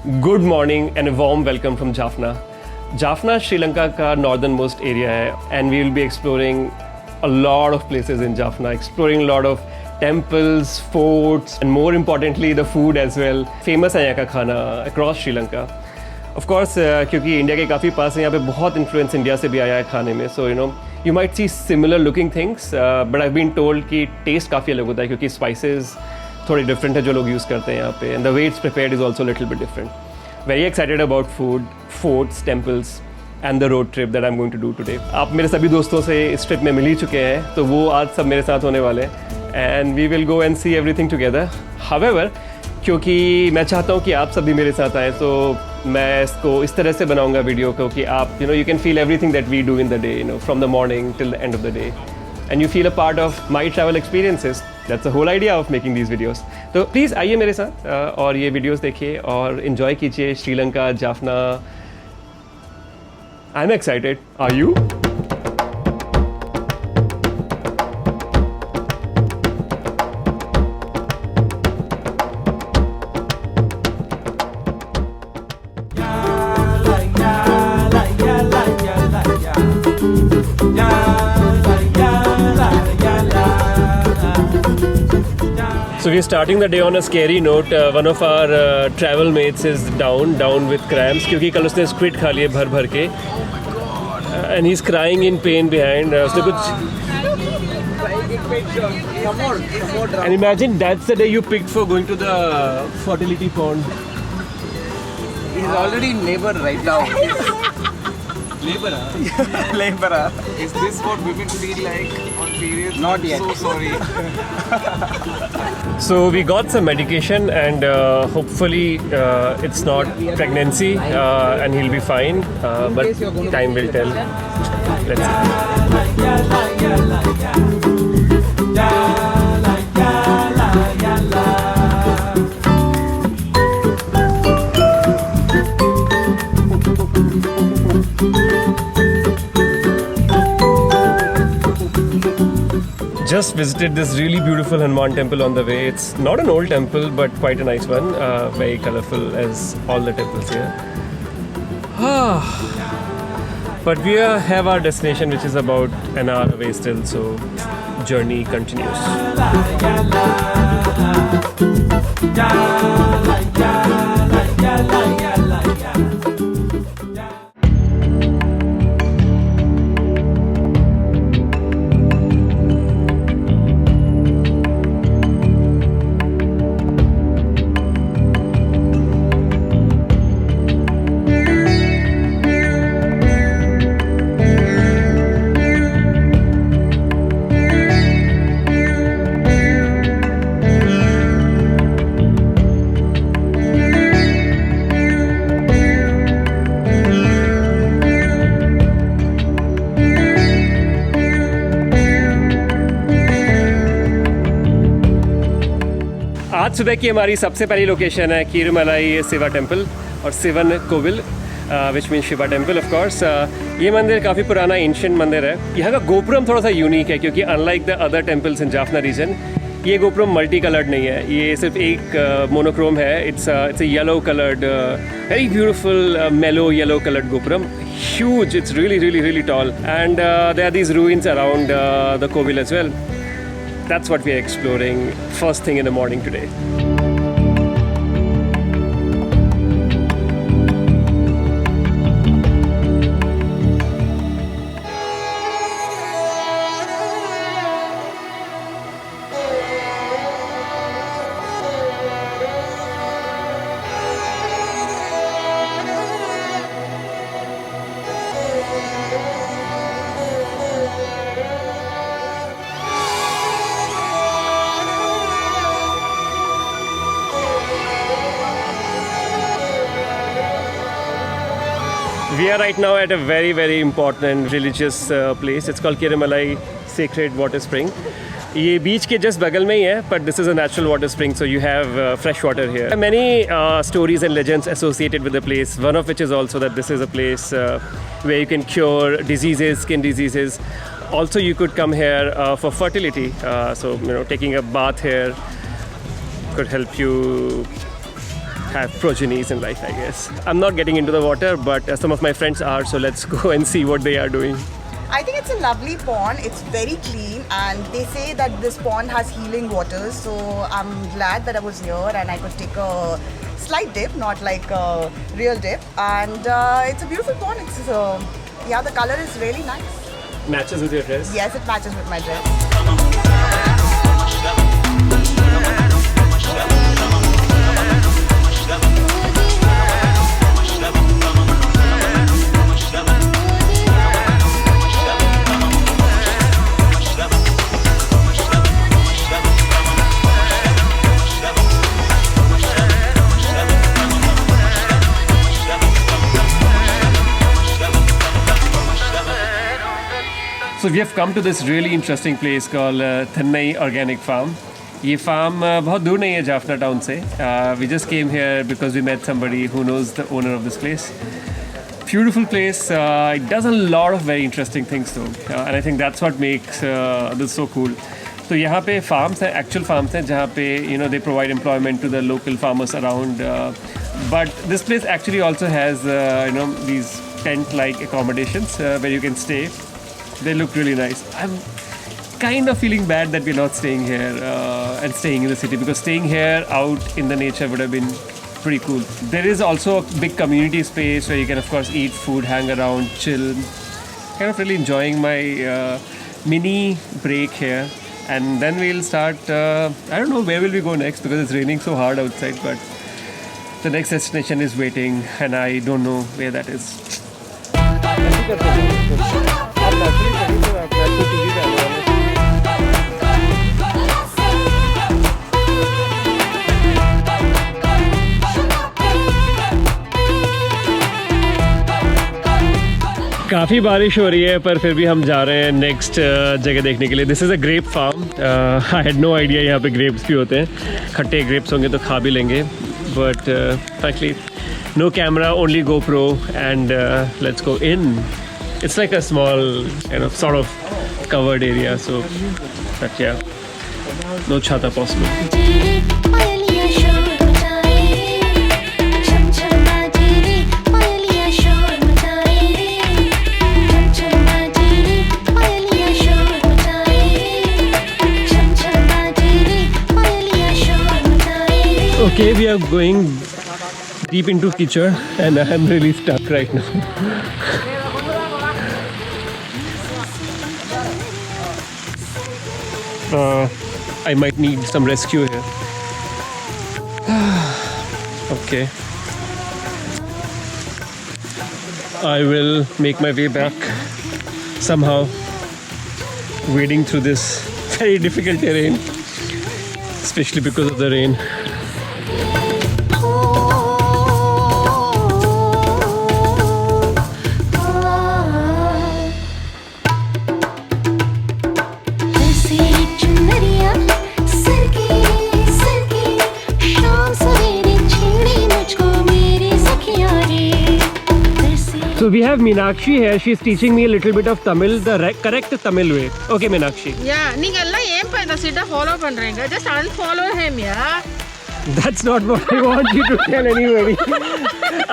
Good morning and a warm welcome from Jaffna. Jaffna Sri Lanka का northern most area है and we will be exploring a lot of places in Jaffna, exploring a lot of temples, forts, and more importantly the food as well. Famous है यहाँ का खाना across Sri Lanka. Of course, क्योंकि India के काफ़ी पास है, यहाँ पे बहुत इन्फ्लुएंस इंडिया से भी आया है खाने में. So you might see similar looking things, but I've been told कि टेस्ट काफ़ी अलग होता है क्योंकि स्पाइसेस थोड़े डिफरेंट है जो लोग यूज़ करते हैं यहाँ पे. And the way it's prepared is also a little bit different. Very excited about food, forts, temples. And the road trip that I am going to do today. आप मेरे सभी दोस्तों से इस ट्रिप में मिल ही चुके हैं, तो वो आज सब मेरे साथ होने वाले हैं and we will go and see everything together. However, क्योंकि मैं चाहता हूँ कि आप सभी मेरे साथ आएँ, तो मैं इसको इस तरह से बनाऊँगा वीडियो को कि आप you can feel everything that we do in the day, from the morning till the end of the day, and you feel a part of my travel experiences. That's the whole idea of making these videos. तो please आइए मेरे साथ और ये videos देखिए और enjoy कीजिए Sri Lanka, Jaffna. I'm excited. Are you? So we're starting the day on a scary note. One of our travel mates is down with cramps क्योंकि कल उसने स्क्विड खा लिए भर के. And he's crying in pain behind. उसने कुछ. And imagine that's the day you picked for going to the fertility pond. He's already in labor right now. Labor? Labor. Is this what women feel like on periods? Not yet. So sorry. So we got some medication and hopefully it's not pregnancy and he'll be fine. But time will tell. Let's see. Just visited this really beautiful Hanuman temple on the way. It's not an old temple, but quite a nice one. Very colorful as all the temples here. But we have our destination, which is about an hour away still, so journey continues. आज सुबह की हमारी सबसे पहली location है कीरुमलाई Shiva temple और Sivan Kovil, which mean Shiva temple of course. ये मंदिर काफ़ी पुराना एंशिएंट मंदिर है. यहाँ का गोपुरम थोड़ा सा यूनिक है क्योंकि unlike the other temples in Jaffna region, ये गोपुरम मल्टी कलर्ड नहीं है, ये सिर्फ एक मोनोक्रोम है. It's a yellow coloured, very beautiful mellow yellow coloured gopuram. Huge, it's really tall and there are these ruins around the kovil as well. That's what we are exploring first thing in the morning today. We are right now at a very important religious place. It's called Kirumalai Sacred Water Spring. ये बीच के just बगल में ही है, but this is a natural water spring, so you have fresh water here. There are many stories and legends associated with the place. One of which is also that this is a place where you can cure diseases, skin diseases. Also, you could come here for fertility. So taking a bath here could help you have progenies in life, I guess. I'm not getting into the water, but some of my friends are, so let's go and see what they are doing. I think it's a lovely pond. It's very clean, and they say that this pond has healing waters. So I'm glad that I was here and I could take a slight dip, not like a real dip. And it's a beautiful pond. It's yeah, the color is really nice. Matches with your dress? Yes, it matches with my dress. So we have come to this really interesting place called Thannai Organic Farm. ये farm बहुत दूर नहीं है Jaffna town से. We just came here because we met somebody who knows the owner of this place. Beautiful place. It does a lot of very interesting things though, and I think that's what makes this so cool. तो यहाँ पे farms हैं, actual farms हैं जहाँ पे they provide employment to the local farmers around. But this place actually also has these tent-like accommodations where you can stay. They look really nice. I'm kind of feeling bad that we're not staying here and staying in the city, because staying here out in the nature would have been pretty cool. There is also a big community space where you can of course eat food, hang around, chill. Kind of really enjoying my mini break here. And then we'll start, I don't know where will we go next because it's raining so hard outside, but the next destination is waiting and I don't know where that is. काफ़ी बारिश हो रही है पर फिर भी हम जा रहे हैं नेक्स्ट जगह देखने के लिए. This is a grape farm. I had no idea यहाँ पे ग्रेप्स भी होते हैं. खट्टे ग्रेप्स होंगे तो खा भी लेंगे. But frankly no camera, only GoPro and let's go in. It's like a small sort of covered area, so but yeah, no chhata possible. Okay, we are going deep into Kichar and I am really stuck right now. I might need some rescue here. Okay. I will make my way back somehow, wading through this very difficult terrain, especially because of the rain. So we have Meenakshi here. She's teaching me a little bit of Tamil, the correct Tamil way. Okay, Meenakshi. Yeah, நீங்க எல்லாம் ஏன் பா இந்த சீட்டை follow பண்றீங்க? Just unfollow him, yeah. That's not what I want you to tell anybody.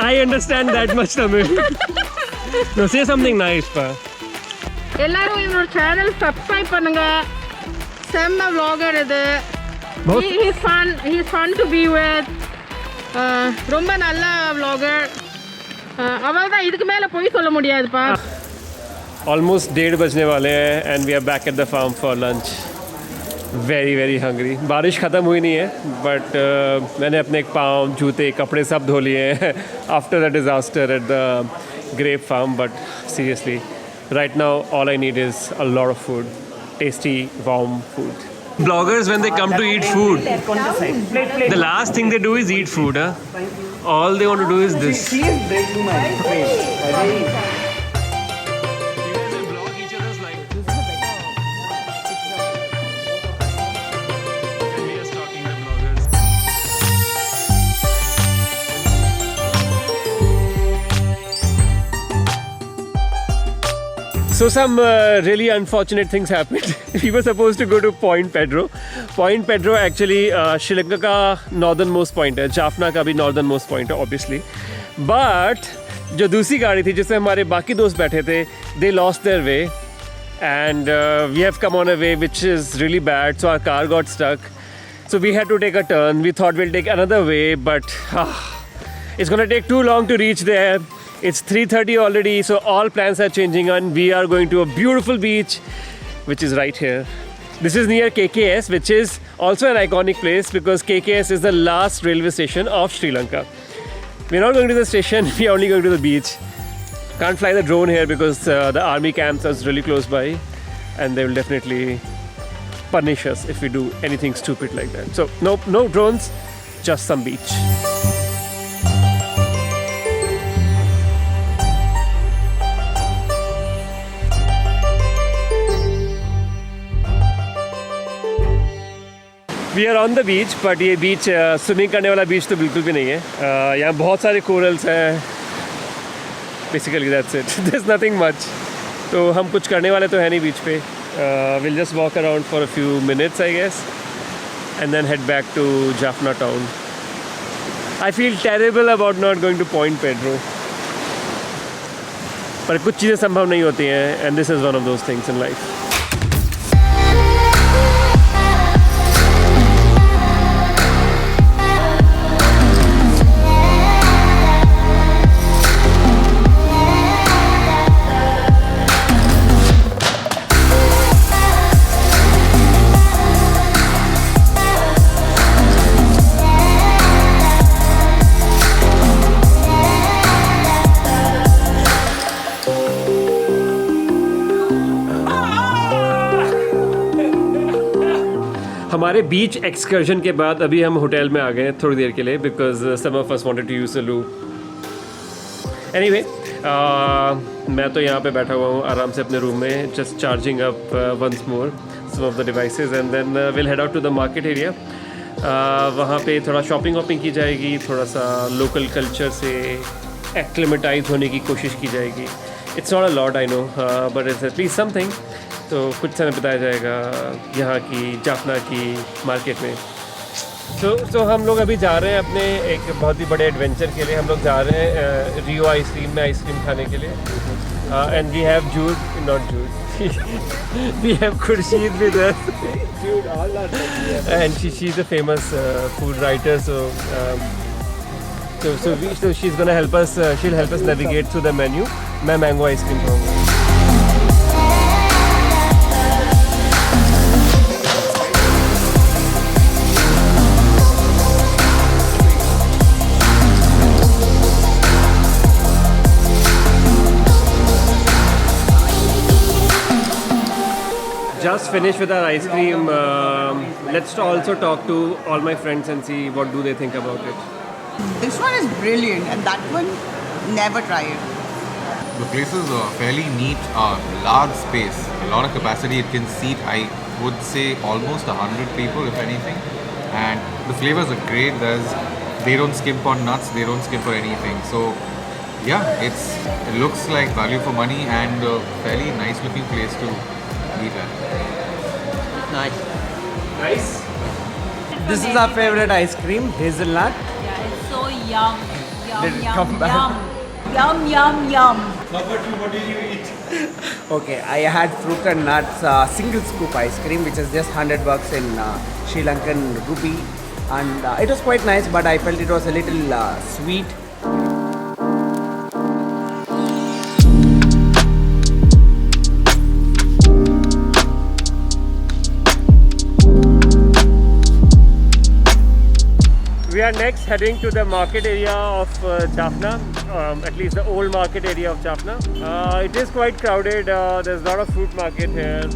I understand that much Tamil. No, say something nice, pa. எல்லாரும் என்னோட channel subscribe பண்ணுங்க. செம்ம vlogger இது. He's fun to be with. ரொம்ப நல்ல vlogger. அவள்தான் இதுக்கு மேல போய் சொல்ல முடியாதுப்பா. Almost 1:30 बजने वाले हैं and we are back at the farm for lunch. Very very hungry. बारिश ख़त्म हुई नहीं है but मैंने अपने पाँव, जूते, कपड़े सब धो लिए हैं after the disaster at the grape farm. But seriously, right now all I need is a lot of food, tasty, warm food. Bloggers, when they come to eat food, the last thing they do is eat food, huh? All they want to do is this. Please break to my face. So some really unfortunate things happened. We were supposed to go to Point Pedro. Point Pedro actually Sri Lanka का northernmost point है, Jaffna का भी northernmost point है obviously. But जो दूसरी गाड़ी थी जिसमें हमारे बाकी दोस्त बैठे थे, they lost their way and we have come on a way which is really bad. So our car got stuck. So we had to take a turn. We thought we'll take another way, but it's gonna take too long to reach there. It's 3:30 already, so all plans are changing and we are going to a beautiful beach which is right here. This is near KKS, which is also an iconic place because KKS is the last railway station of Sri Lanka. We're not going to the station, we are only going to the beach. Can't fly the drone here because the army camps are really close by and they will definitely punish us if we do anything stupid like that. So no drones, just some beach. We are on the beach, but ये बीच swimming करने वाला बीच तो बिल्कुल भी नहीं है. यहाँ बहुत सारे कोरल्स हैं. Basically that's it. There's nothing much. तो हम कुछ करने वाले तो है नहीं बीच पे. We'll just walk around for a few minutes, I guess, and then head back to Jaffna town. I feel terrible about not going to Point Pedro. पर कुछ चीज़ें संभव नहीं होती हैं, and this is one of those things in life. हमारे बीच excursion के बाद अभी हम होटल में आ गए हैं थोड़ी देर के लिए because some of us wanted to use the loo. Anyway मैं तो यहाँ पे बैठा हुआ हूँ आराम से अपने रूम में just charging up once more some of the devices and then will head out to the market area. वहाँ पे थोड़ा शॉपिंग वॉपिंग की जाएगी, थोड़ा सा लोकल कल्चर से एक्लिमेटाइज होने की कोशिश की जाएगी. It's not a lot I know but it's at least something. तो कुछ समय बताया जाएगा यहाँ की जाफना की मार्केट में. तो हम लोग अभी जा रहे हैं अपने एक बहुत ही बड़े एडवेंचर के लिए. हम लोग जा रहे हैं रियो आइसक्रीम में आइसक्रीम खाने के लिए. And we have Jude not Jude we have Khurshid with us and she is a famous food writer. so she's gonna help us. She'll help us navigate through the menu. मैं mango ice cream खाऊंगा. Just finished with our ice cream. Let's also talk to all my friends and see what do they think about it. This one is brilliant, and that one, never try it. The place is fairly neat, large space, a lot of capacity. It can seat, I would say, almost 100 people, if anything. And the flavors are great. They don't skimp on nuts. They don't skimp on anything. So, yeah, it looks like value for money and a fairly nice looking place to eat at. Nice. This is our favorite ice cream, hazelnut. Yeah, it's so yum. Did it Yum, come yum, back? yum. Yum, yum, yum. What did you eat? Okay, I had fruit and nuts single scoop ice cream, which is just $100 in Sri Lankan rupee, and it was quite nice, but I felt it was a little sweet. We are next heading to the market area of Jaffna, at least the old market area of Jaffna. It is quite crowded. There's a lot of fruit market here.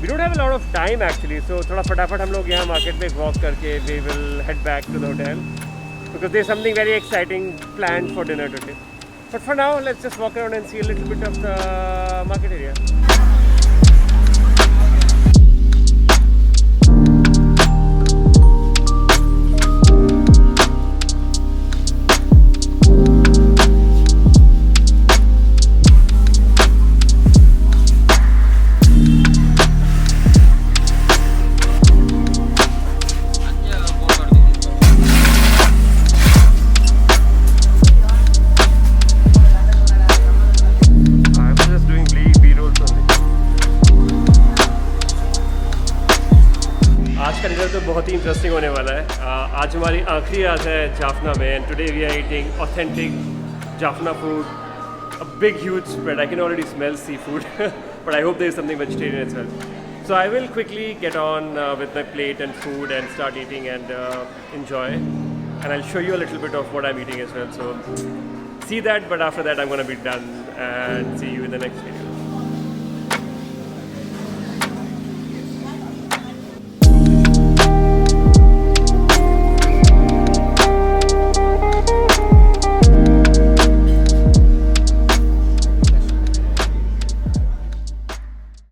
We don't have a lot of time actually, so थोड़ा फटाफट हम लोग यहाँ market में walk करके we will head back to the hotel because there's something very exciting planned for dinner today. But for now, let's just walk around and see a little bit of the market area. आज का dinner तो बहुत ही interesting होने वाला है। आज हमारी आखिरी रात है जाफना में and today we are eating authentic Jaffna food, a big huge spread. I can already smell seafood, but I hope there is something vegetarian as well. So I will quickly get on with my plate and food and start eating and enjoy. And I'll show you a little bit of what I'm eating as well. So see that, but after that I'm going to be done and see you in the next video.